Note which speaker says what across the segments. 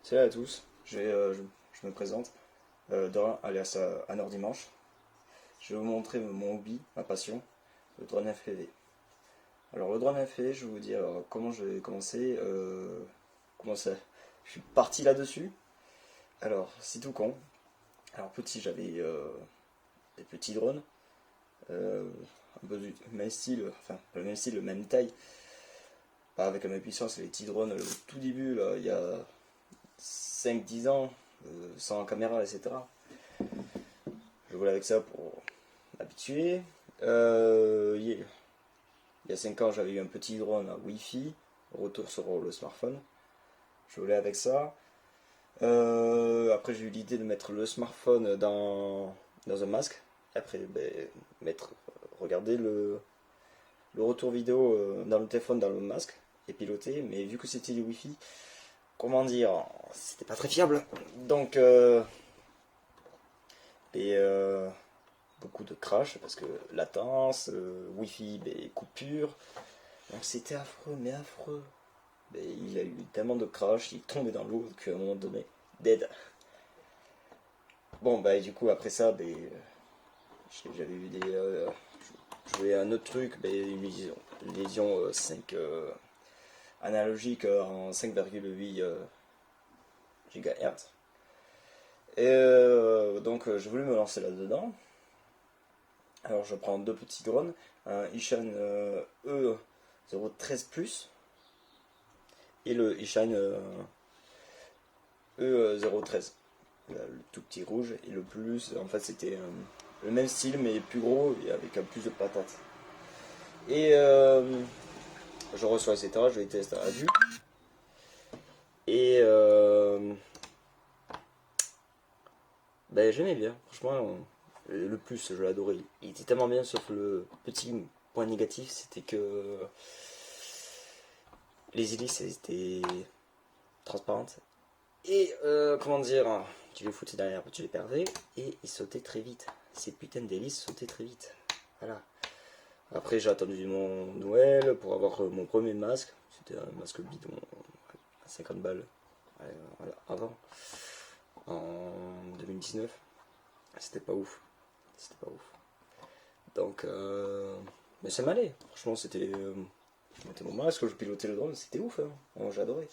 Speaker 1: Salut à tous, je me présente, Dorin alias Anor Dimanche. Je vais vous montrer mon hobby, ma passion, le drone FPV. Alors le drone FPV, je vais vous dire comment j'ai commencé, comment ça, je suis parti là-dessus. Alors c'est tout con. Alors petit, j'avais des petits drones, euh, un peu du même style, enfin pas le même style, le même taille, pas avec la même puissance, les petits drones, le tout début, là, il y a 5-10 ans, sans caméra, etc. Je volais avec ça pour m'habituer. Il y a 5 ans, j'avais eu un petit drone à Wi-Fi, retour sur le smartphone. Je volais avec ça. Après, j'ai eu l'idée de mettre le smartphone dans un masque. Après, regarder le retour vidéo dans le téléphone, dans le masque, et piloter. Mais vu que c'était du Wi-Fi, comment dire, c'était pas très fiable. Donc, et beaucoup de crash parce que latence, Wi-Fi, coupure. Donc c'était affreux, mais affreux. Il a eu tellement de crash, il est tombé dans l'eau qu'à un moment donné, dead. Bon, du coup, après ça, j'avais eu des. Je voulais un autre truc, une lésion 5 analogique en 5,8 GHz. Et donc, je voulais me lancer là-dedans. Alors, je prends deux petits drones, un Ishine E013 Plus et le Ishine E013. Le tout petit rouge et le plus, en fait, c'était le même style mais plus gros et avec un plus de patates. Et je reçois, etc. Je vais tester à vue. Et j'aimais bien, franchement. Le plus, je l'adorais. Il était tellement bien, sauf le petit point négatif, c'était que les hélices étaient transparentes. Et comment dire, tu les foutais derrière, tu les perdais, et ils sautaient très vite. Ces putains d'hélices sautaient très vite. Voilà. Après, j'ai attendu mon Noël pour avoir mon premier masque. C'était un masque bidon à 50 balles. Voilà, avant, en 2019. C'était pas ouf. C'était pas ouf. Donc, mais ça m'allait. Franchement, c'était. Je mettais mon masque, je pilotais le drone, c'était ouf. Hein. Bon, j'adorais.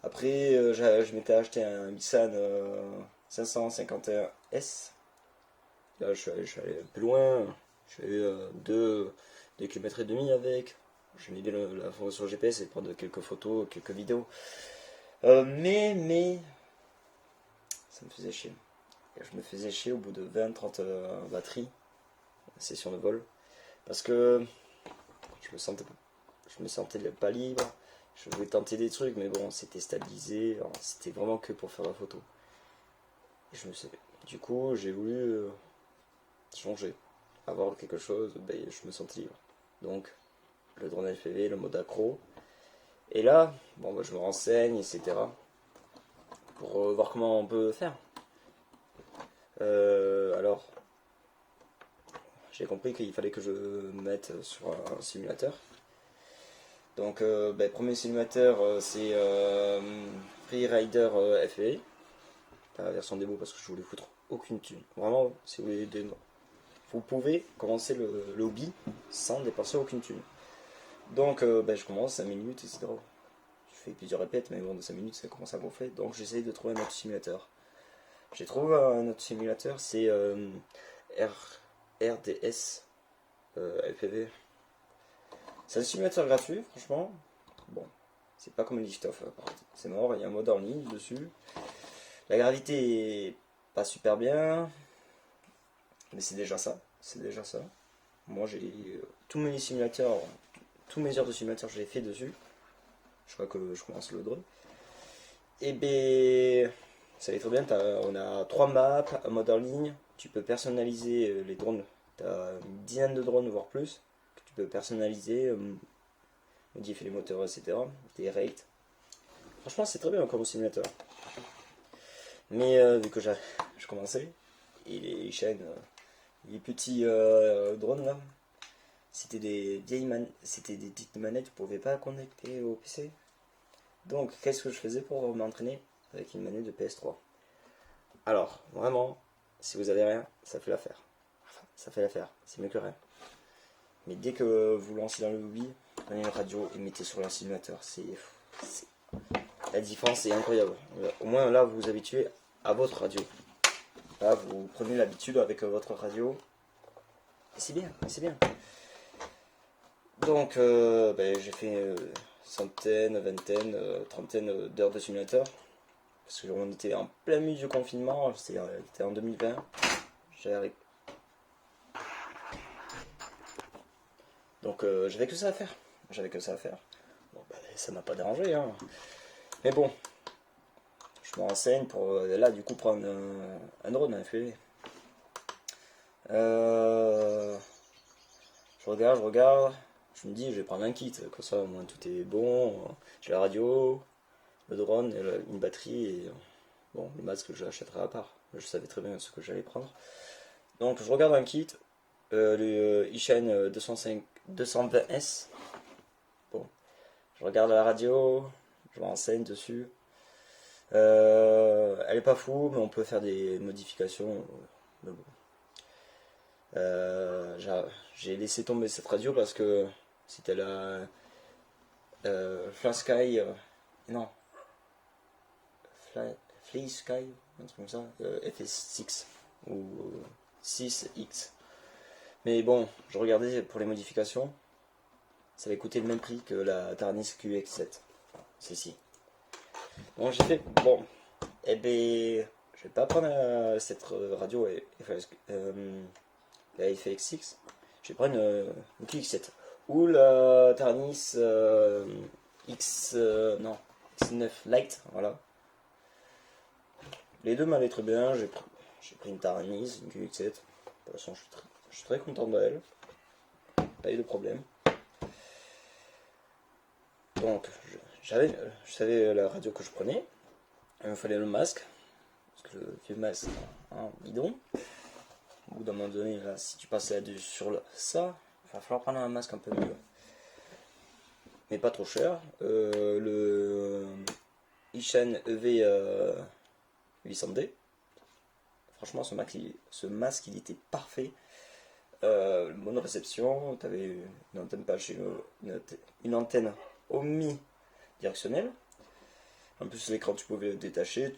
Speaker 1: Après, je m'étais acheté un Nissan 551S. Là, je suis allé plus loin. Je suis allé 2 km et demi avec. J'ai mis la fonction GPS et prendre quelques photos, quelques vidéos. Mais, ça me faisait chier. Et je me faisais chier au bout de 20-30 batteries, session de vol. Parce que je me sentais pas libre. Je voulais tenter des trucs, mais bon, c'était stabilisé. C'était vraiment que pour faire la photo. Et du coup, j'ai voulu changer, avoir quelque chose, je me sentais libre. Donc, le drone FPV, le mode accro. Et là, je me renseigne, etc. Pour voir comment on peut faire. Alors, j'ai compris qu'il fallait que je me mette sur un simulateur. Donc, premier simulateur, c'est Freerider FPV. La version démo parce que je voulais foutre aucune thune. Vraiment, si vous voulez vous pouvez commencer le hobby sans dépenser aucune thune. Donc, je commence 5 minutes, etc. Je fais plusieurs répètes, mais bon, de 5 minutes, ça commence à gonfler. Donc, j'essaye de trouver un autre simulateur. J'ai trouvé un autre simulateur, c'est RDS FPV. C'est un simulateur gratuit, franchement. Bon, c'est pas comme Liftoff, c'est mort, il y a un mode en ligne dessus. La gravité est pas super bien, mais c'est déjà ça. C'est déjà ça. Moi, j'ai tous mes simulateurs, tous mes heures de simulateur, je l'ai fait dessus. Je crois que je commence le drone. Et ça allait très bien. On a 3 maps, un mode en ligne. Tu peux personnaliser les drones. Tu as une dizaine de drones, voire plus, que tu peux personnaliser, modifier les moteurs, etc. Des rates. Franchement, c'est très bien comme simulateur. Mais vu que je commençais, et les chaînes, les petits drones là, c'était des c'était des petites manettes, tu pouvais pas connecter au PC. Donc, qu'est-ce que je faisais pour m'entraîner? avec une manette de PS3. Alors, vraiment, si vous avez rien, ça fait l'affaire. Enfin, ça fait l'affaire, c'est mieux que rien. Mais dès que vous lancez dans le hobby, prenez une radio et mettez sur un simulateur. La différence est incroyable. Au moins là, vous vous habituez à votre radio. Là, vous prenez l'habitude avec votre radio. Et c'est bien, c'est bien. Donc, j'ai fait centaine, vingtaine, trentaine d'heures de simulateur. Parce que on était en plein milieu du confinement, c'était en 2020. Donc j'avais que ça à faire. Bon, ça m'a pas dérangé, hein. Mais bon, je me renseigne pour là du coup prendre un drone, un FPV. Je regarde. Je me dis, je vais prendre un kit, comme ça au moins tout est bon. J'ai la radio, le drone, une batterie et bon, le masque je l'achèterai à part. Je savais très bien ce que j'allais prendre. Donc je regarde un kit, le eShine 220S. Bon, je regarde la radio, je me renseigne dessus. Elle est pas fou, mais on peut faire des modifications. Mais bon. J'ai laissé tomber cette radio parce que c'était la Fly Sky, non, Fly Sky, un truc comme ça, FS6 ou 6X. Mais bon, je regardais pour les modifications, ça avait coûté le même prix que la Taranis QX7, celle-ci. Bon, j'ai fait, bon, eh ben, je vais pas prendre cette radio la FX6, je vais prendre une QX7 ou la Taranis non, X9 Lite, voilà. Les deux m'allaient très bien, j'ai pris une Taranis, une QX7, de toute façon je suis très content d'elle, pas eu de problème. Donc je savais la radio que je prenais, il me fallait le masque, parce que le vieux masque, hein, bidon. Au bout d'un moment donné, là, si tu passes là-dessus sur ça, il va falloir prendre un masque un peu mieux. Mais pas trop cher. Le eShine EV 800D. Franchement, ce masque, il était parfait. Bonne réception. Tu avais une antenne une antenne omnidirectionnelle. En plus, l'écran, tu pouvais le détacher.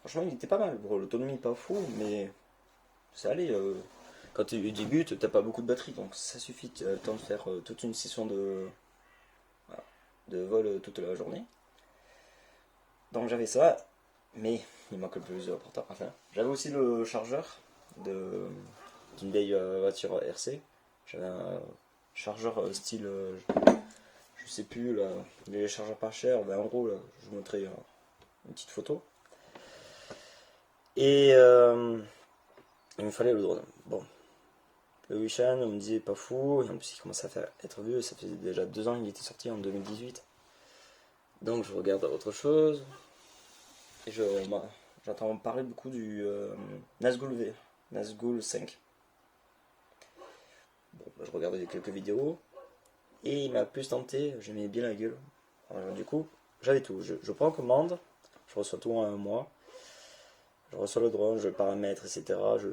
Speaker 1: Franchement, il était pas mal. Bon, l'autonomie pas fou, mais ça allait. Quand tu débutes, t'as pas beaucoup de batterie, donc ça suffit le temps de faire toute une session de vol toute la journée. Donc j'avais ça, mais il manque le plus important. Enfin, j'avais aussi le chargeur d'une vieille voiture RC. J'avais un chargeur style, je sais plus, là, les chargeurs pas chers, 20 €, là, je vous montrerai une petite photo. Et il me fallait le drone. Bon, le Wishan, on me disait pas fou, et en plus il commence à être vieux, ça faisait déjà 2 ans qu'il était sorti en 2018. Donc je regarde autre chose, et j'entends parler beaucoup du Nazgul V, Nazgul 5. Bon, je regardais quelques vidéos, et il m'a plus tenté, j'aimais bien la gueule. Alors, du coup, j'avais tout, je prends commande, je reçois tout en un mois, je reçois le drone, je le paramètre, etc. Je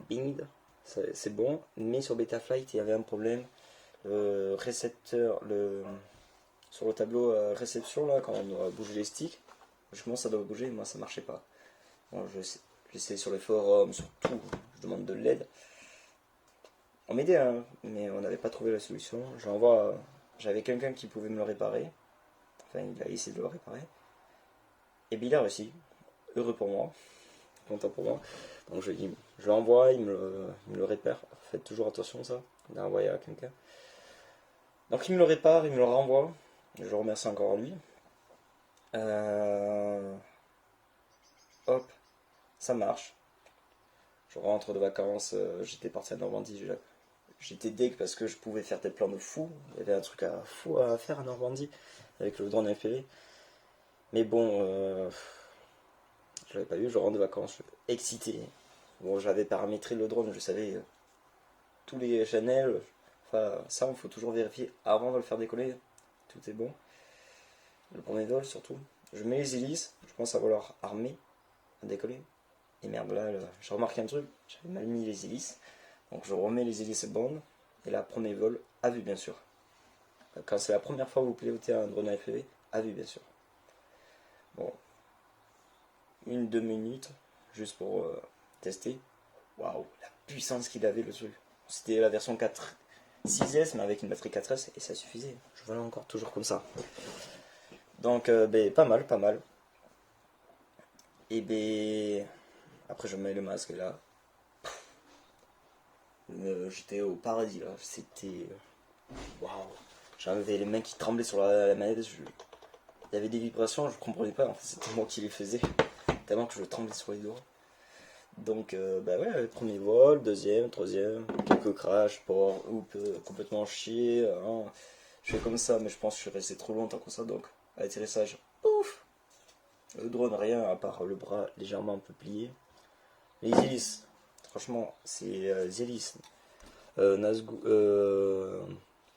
Speaker 1: bing, c'est bon, mais sur Betaflight il y avait un problème. Le récepteur, sur le tableau réception, là, quand on bouge les sticks, logiquement ça doit bouger, moi ça marchait pas. Bon, j'essaie sur les forums, sur tout, je demande de l'aide. On m'aidait, hein, mais on n'avait pas trouvé la solution. J'avais quelqu'un qui pouvait me le réparer, enfin il a essayé de le réparer, et bien il a réussi, heureux pour moi. Content pour moi. Donc je l'envoie, il me le répare. Faites toujours attention à ça, d'envoyer à quelqu'un. Donc il me le répare, il me le renvoie. Je le remercie encore lui. Hop, ça marche. Je rentre de vacances, j'étais parti à Normandie. J'étais deg parce que je pouvais faire des plans de fou. Il y avait un truc fou à faire à Normandie avec le drone FPV. Mais bon, je l'avais pas eu, je rentre de vacances, excité. Bon, j'avais paramétré le drone, je savais tous les channels. Enfin, ça, il faut toujours vérifier avant de le faire décoller. Tout est bon. Le premier vol, surtout. je mets les hélices, je pense à vouloir armer, à décoller. Et merde, là, j'ai remarqué un truc, j'avais mal mis les hélices. Donc je remets les hélices bonnes. Et là, premier vol, à vue bien sûr. Quand c'est la première fois que vous pilotez un drone FPV, à vue bien sûr. Bon, 1-2 minutes, juste pour tester. Waouh, la puissance qu'il avait le truc. C'était la version 4 6S, mais avec une batterie 4S, et ça suffisait. Je volais encore toujours comme ça. Donc, pas mal, pas mal. Et après je mets le masque là. J'étais au paradis là. C'était. Waouh. J'avais les mains qui tremblaient sur la manette. Il y avait des vibrations, je comprenais pas. En fait, c'était moi qui les faisais. Tellement que je tremblais sur les doigts. Donc, ouais, premier vol, deuxième, troisième, quelques crashs, port, complètement chier. Hein. Je fais comme ça, mais je pense que je suis resté trop longtemps comme ça. Donc, à l'atterrissage, pouf! Le drone, rien à part le bras légèrement un peu plié. Les hélices, franchement, c'est les hélices. Nazgûl,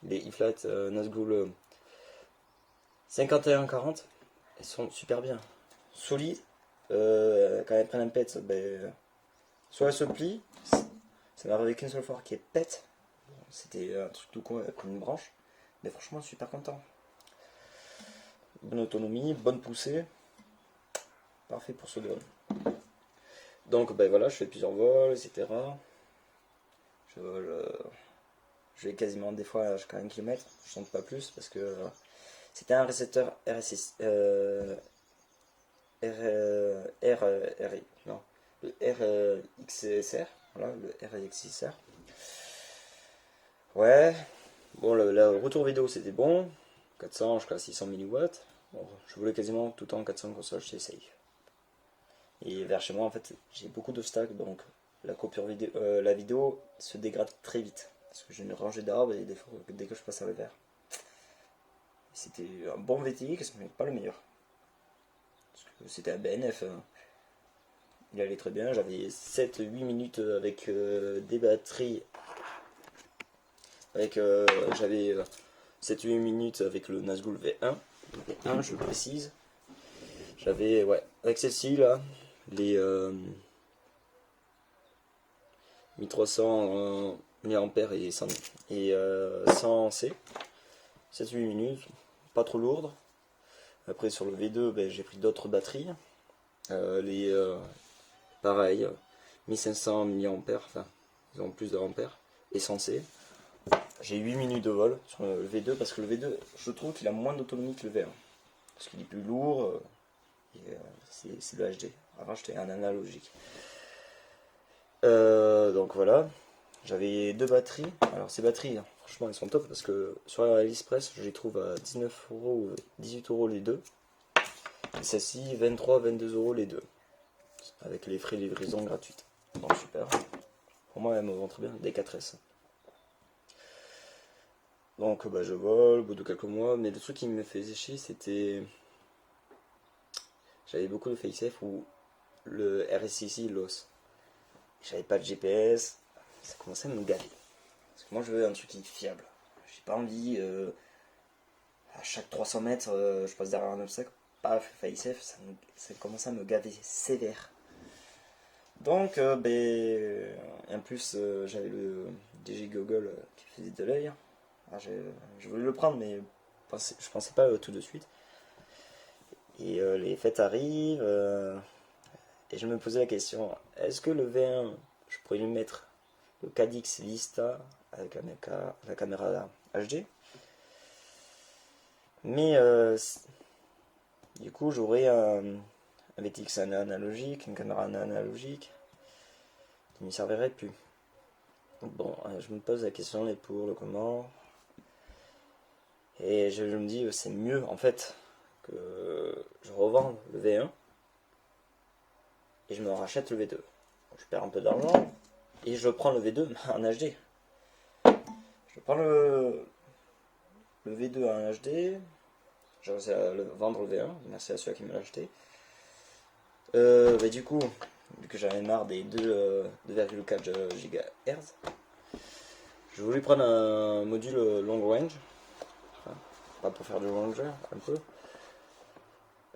Speaker 1: les E-Flat Nazgûl 51-40, elles sont super bien. Solides, quand elles prennent un pet, soit elles se plient, ça m'est arrivé qu'une seule fois qui est pète. C'était un truc tout con avec une branche, mais franchement, super content. Bonne autonomie, bonne poussée, parfait pour ce drone. Donc voilà, je fais plusieurs vols, etc. Je vole, je vais quasiment des fois jusqu'à 1 km, je sens pas plus parce que c'était un récepteur RSI, RI, non, le RXSR, voilà, le RXSR. Ouais, bon, le retour vidéo c'était bon, 400 jusqu'à 600 mW. Bon, je voulais quasiment tout le temps 400 consoles, c'est safe. Et vers chez moi, en fait, j'ai beaucoup de stacks, donc la vidéo se dégrade très vite. Parce que j'ai une rangée d'arbres et dès que je passe à l'hiver. C'était un bon VTX, mais pas le meilleur. Parce que c'était un BNF. Hein. Il allait très bien, j'avais 7-8 minutes avec des batteries. J'avais 7-8 minutes avec le Nazgûl V1. V1, je précise. J'avais, ouais, avec celle-ci là, les 1300 mAh et 100 C. 7-8 minutes, pas trop lourde. Après sur le V2, j'ai pris d'autres batteries. Pareil, 1500 mAh, enfin, ils ont plus d'ampères, et 100 C. J'ai 8 minutes de vol sur le V2 parce que le V2, je trouve qu'il a moins d'autonomie que le V1. Parce qu'il est plus lourd, c'est le HD. Avant, j'étais un analogique. Donc voilà, j'avais 2 batteries. Alors ces batteries, hein, franchement, elles sont top parce que sur AliExpress, je les trouve à 19 euros ou 18 euros les deux. Et celle-ci, 23-22 euros les deux. Avec les frais de livraison gratuites. Donc super. Pour moi, elles me vont très bien, des 4S. Donc je vole au bout de quelques mois, mais le truc qui me faisait chier, c'était. J'avais beaucoup de FaceF où le RSIC loss. J'avais pas de GPS, ça commençait à me gaver. Parce que moi je veux un truc qui est fiable. J'ai pas envie, à chaque 300 mètres, je passe derrière un obstacle, paf, FaceF, ça commence à me gaver sévère. Donc, en plus, j'avais le DG Google qui faisait de l'œil. Ah, je voulais le prendre, mais je pensais pas tout de suite. Et les fêtes arrivent, et je me posais la question, est-ce que le V1, je pourrais lui mettre le Cadix Vista avec la caméra HD? Mais du coup, j'aurais un VTX analogique, une caméra analogique, qui ne me servirait plus. Bon, je me pose la question, les pour, le comment. Et je me dis, c'est mieux en fait que je revende le V1 et je me rachète le V2. Je perds un peu d'argent et je prends le V2 en HD. Je prends le V2 en HD. J'ai réussi à vendre le V1, merci à celui qui me l'a acheté. Du coup, vu que j'avais marre des 2,4 GHz, je voulais prendre un module long range, enfin, pas pour faire du ranger, un peu,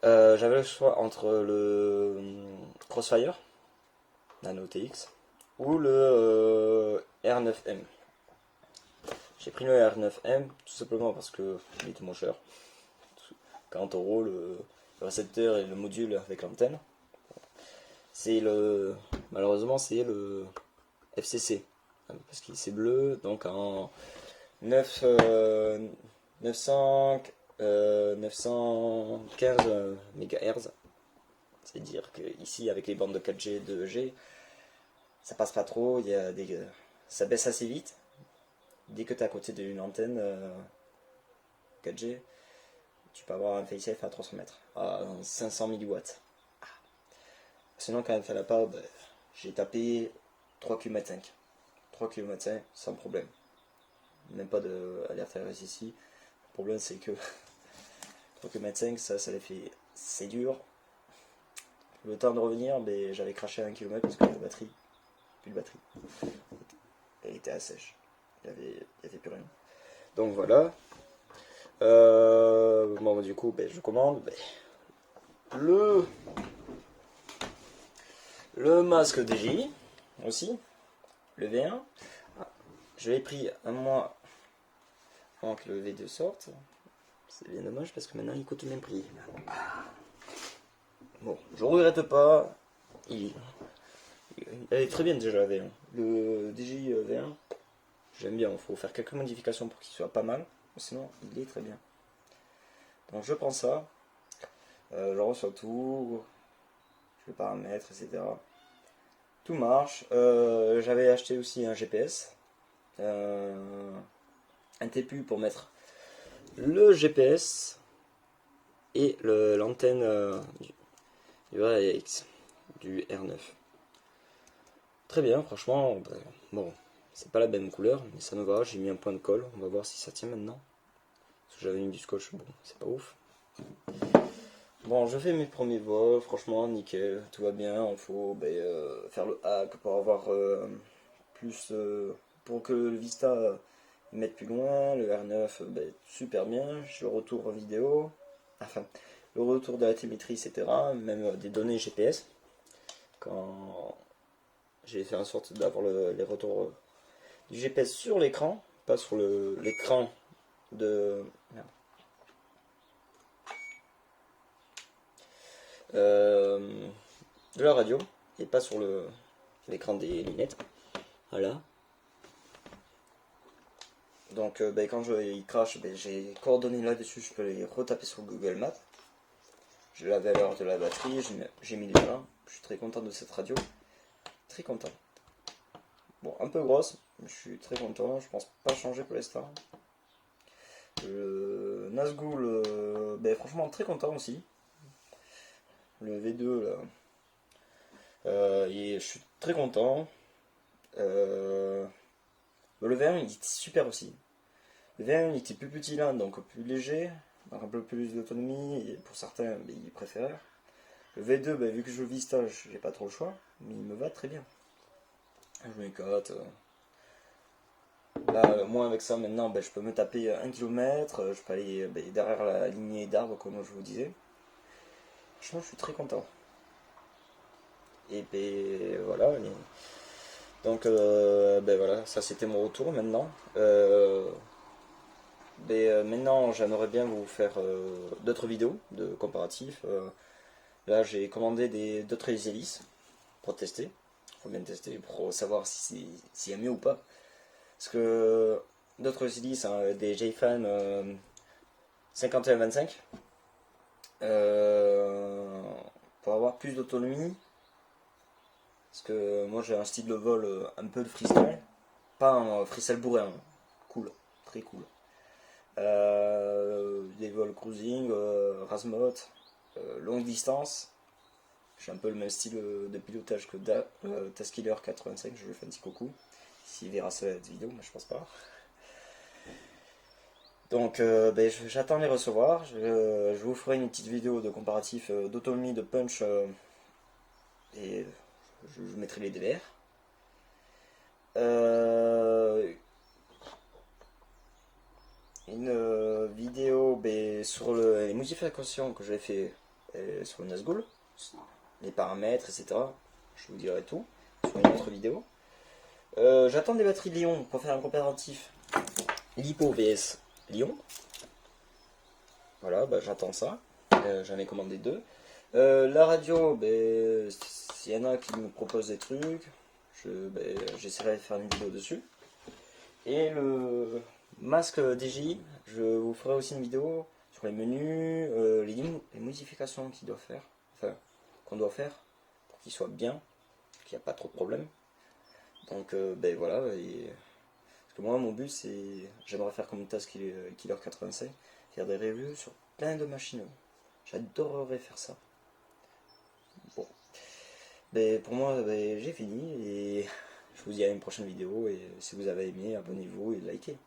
Speaker 1: J'avais le choix entre le Crossfire Nano TX ou le R9M. J'ai pris le R9M tout simplement parce que il était moins cher. 40 € le récepteur et le module avec l'antenne. C'est le Malheureusement c'est le FCC parce qu'il c'est bleu, donc en 9 900 915 MHz. C'est-à-dire que ici avec les bandes de 4G, 2G, ça passe pas trop, ça baisse assez vite. Dès que tu es à côté d'une antenne 4G, tu peux avoir un FaceF à 300 mètres, à 500 milliwatts. Sinon, quand elle n'a pas, j'ai tapé 3 km 5. 3 km 5 sans problème. Même pas d'alerte RS ici. Le problème, c'est que 3 km 5, ça les fait. C'est dur. Le temps de revenir, j'avais craché à 1 km parce que la batterie, plus de batterie. Elle était à sèche. Il n'y avait plus rien. Donc voilà. Bon, du coup, je commande le masque DJI aussi, le V1. Je l'ai pris un mois avant que le V2 sorte. C'est bien dommage parce que maintenant il coûte le même prix. Bon, je regrette pas. Il est très bien déjà le V1. Le DJI V1, j'aime bien. Il faut faire quelques modifications pour qu'il soit pas mal. Sinon, il est très bien. Donc je prends ça. Je reçois tout. Je le paramètre, etc. Tout marche. J'avais acheté aussi un GPS. Un TPU pour mettre le GPS et l'antenne du AX, du R9. Très bien, franchement, bon, c'est pas la même couleur, mais ça me va. J'ai mis un point de colle, on va voir si ça tient maintenant. Parce que j'avais mis du scotch, bon, c'est pas ouf. Bon, je fais mes premiers vols, franchement, nickel, tout va bien. Il faut faire le hack pour avoir plus. Pour que le Vista mette plus loin. Le R9, super bien. J'ai le retour vidéo, enfin, le retour de la télémétrie, etc. Même des données GPS. Quand j'ai fait en sorte d'avoir les retours du GPS sur l'écran, pas sur l'écran de. Merde. De la radio et pas sur l'écran des lunettes. Voilà. Donc quand il crache, j'ai coordonné là-dessus, je peux les retaper sur Google Maps. J'ai la valeur de la batterie, j'ai mis les gens. Je suis très content de cette radio. Très content. Bon, un peu grosse, mais je suis très content. Je pense pas changer pour l'instant. Le Nazgul, franchement très content aussi. Le V2 là. Et je suis très content. Le V1 il était super aussi. Le V1 il était plus petit là, donc plus léger, donc un peu plus d'autonomie, et pour certains ils préfèrent. Le V2, vu que je Vista, j'ai pas trop le choix, mais il me va très bien. Je m'éclate. Là, moi avec ça maintenant, je peux me taper 1 km, je peux aller derrière la lignée d'arbres comme je vous disais. Franchement, je suis très content. Et voilà. Donc voilà, ça c'était mon retour maintenant. Maintenant j'aimerais bien vous faire d'autres vidéos de comparatifs. Là j'ai commandé d'autres hélices pour tester. Faut bien tester pour savoir s'il y a mieux ou pas. Parce que d'autres hélices, hein, des JFan 51-25, pour avoir plus d'autonomie. Parce que moi j'ai un style de vol un peu de freestyle, pas un freestyle bourré, hein. Cool, très cool. Des vols cruising, Rasmot, longue distance. J'ai un peu le même style de pilotage que Taskiller 85, je lui fais un petit coucou. S'il verra cette vidéo, mais je pense pas. Donc j'attends les recevoir. Je vous ferai une petite vidéo de comparatif d'autonomie, de punch, et je mettrai les DVR. Une vidéo sur les modifications que j'ai fait sur le Nazgul, les paramètres, etc. Je vous dirai tout sur une autre vidéo. J'attends des batteries Lyon pour faire un comparatif LiPo vs Lyon. Voilà, bah, j'attends ça. J'en ai commandé 2. La radio, ben, s'il y en a qui me proposent des trucs, j'essaierai de faire une vidéo dessus. Et le masque DJI, je vous ferai aussi une vidéo sur les menus, les modifications qu'on doit faire pour qu'il soit bien, qu'il n'y a pas trop de problèmes. Donc ben voilà, parce que moi mon but c'est, j'aimerais faire comme Task Killer 85, faire des reviews sur plein de machines. J'adorerais faire ça. Bon, ben, pour moi ben, j'ai fini et je vous dis à une prochaine vidéo et si vous avez aimé, abonnez-vous et likez.